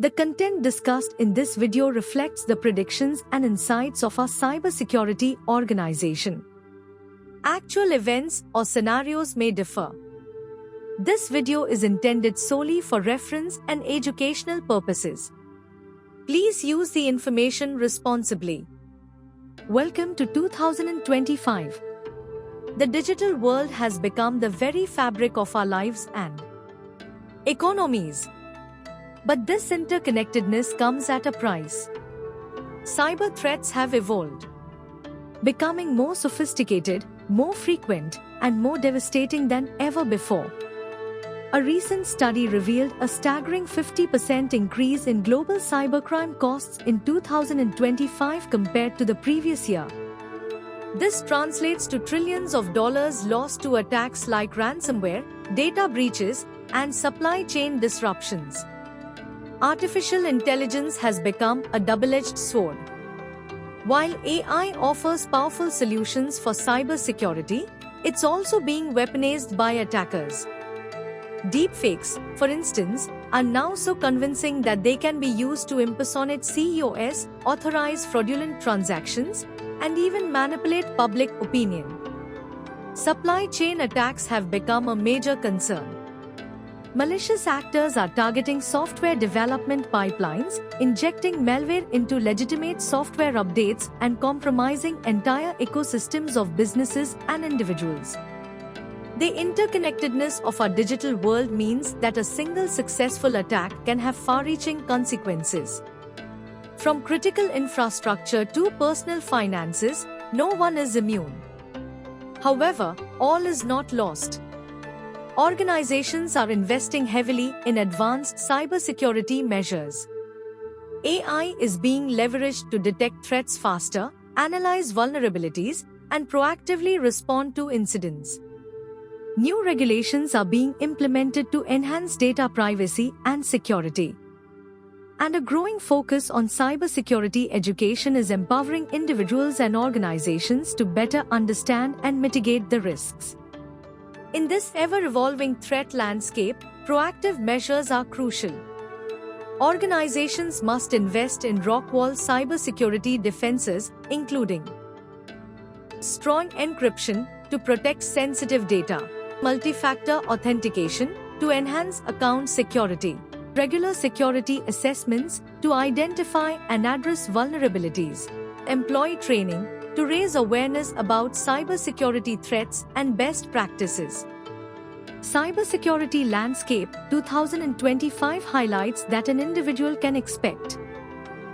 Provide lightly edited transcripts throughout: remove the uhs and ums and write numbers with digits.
The content discussed in this video reflects the predictions and insights of our cybersecurity organization. Actual events or scenarios may differ. This video is intended solely for reference and educational purposes. Please use the information responsibly. Welcome to 2025. The digital world has become the very fabric of our lives and economies. But this interconnectedness comes at a price. Cyber threats have evolved, becoming more sophisticated, more frequent, and more devastating than ever before. A recent study revealed a staggering 50% increase in global cybercrime costs in 2025 compared to the previous year. This translates to trillions of dollars lost to attacks like ransomware, data breaches, and supply chain disruptions. Artificial intelligence has become a double-edged sword. While AI offers powerful solutions for cybersecurity, it's also being weaponized by attackers. Deepfakes, for instance, are now so convincing that they can be used to impersonate CEOs, authorize fraudulent transactions, and even manipulate public opinion. Supply chain attacks have become a major concern. Malicious actors are targeting software development pipelines, injecting malware into legitimate software updates, and compromising entire ecosystems of businesses and individuals. The interconnectedness of our digital world means that a single successful attack can have far-reaching consequences. From critical infrastructure to personal finances, no one is immune. However, all is not lost. Organizations are investing heavily in advanced cybersecurity measures. AI is being leveraged to detect threats faster, analyze vulnerabilities, and proactively respond to incidents. New regulations are being implemented to enhance data privacy and security. And a growing focus on cybersecurity education is empowering individuals and organizations to better understand and mitigate the risks. In this ever-evolving threat landscape, proactive measures are crucial. Organizations must invest in rock-wall cybersecurity defenses, including strong encryption to protect sensitive data, multi-factor authentication to enhance account security, regular security assessments to identify and address vulnerabilities, employee training to raise awareness about cybersecurity threats and best practices. Cybersecurity Landscape 2025 highlights that an individual can expect.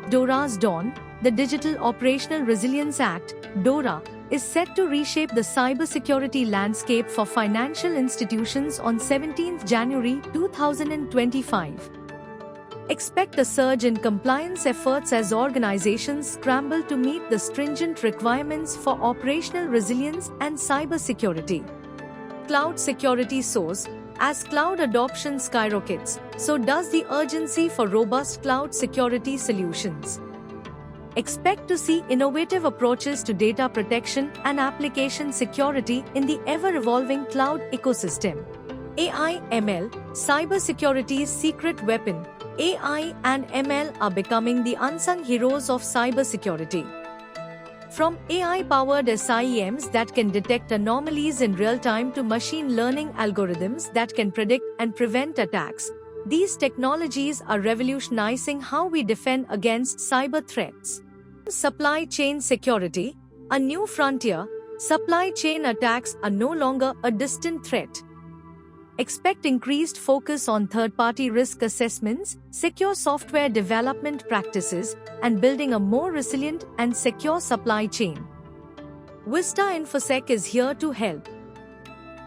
DORA's dawn, the Digital Operational Resilience Act, DORA, is set to reshape the cybersecurity landscape for financial institutions on 17 January 2025. Expect a surge in compliance efforts as organizations scramble to meet the stringent requirements for operational resilience and cybersecurity. Cloud security soars. As cloud adoption skyrockets, so does the urgency for robust cloud security solutions. Expect to see innovative approaches to data protection and application security in the ever-evolving cloud ecosystem. AI/ML, cybersecurity's secret weapon. AI and ML are becoming the unsung heroes of cybersecurity. From AI-powered SIEMs that can detect anomalies in real time to machine learning algorithms that can predict and prevent attacks, these technologies are revolutionizing how we defend against cyber threats. Supply chain security, a new frontier. Supply chain attacks are no longer a distant threat. Expect increased focus on third-party risk assessments, secure software development practices, and building a more resilient and secure supply chain. Vista InfoSec is here to help.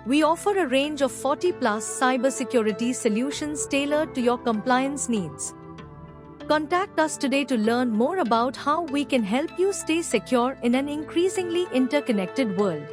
We offer a range of 40-plus cybersecurity solutions tailored to your compliance needs. Contact us today to learn more about how we can help you stay secure in an increasingly interconnected world.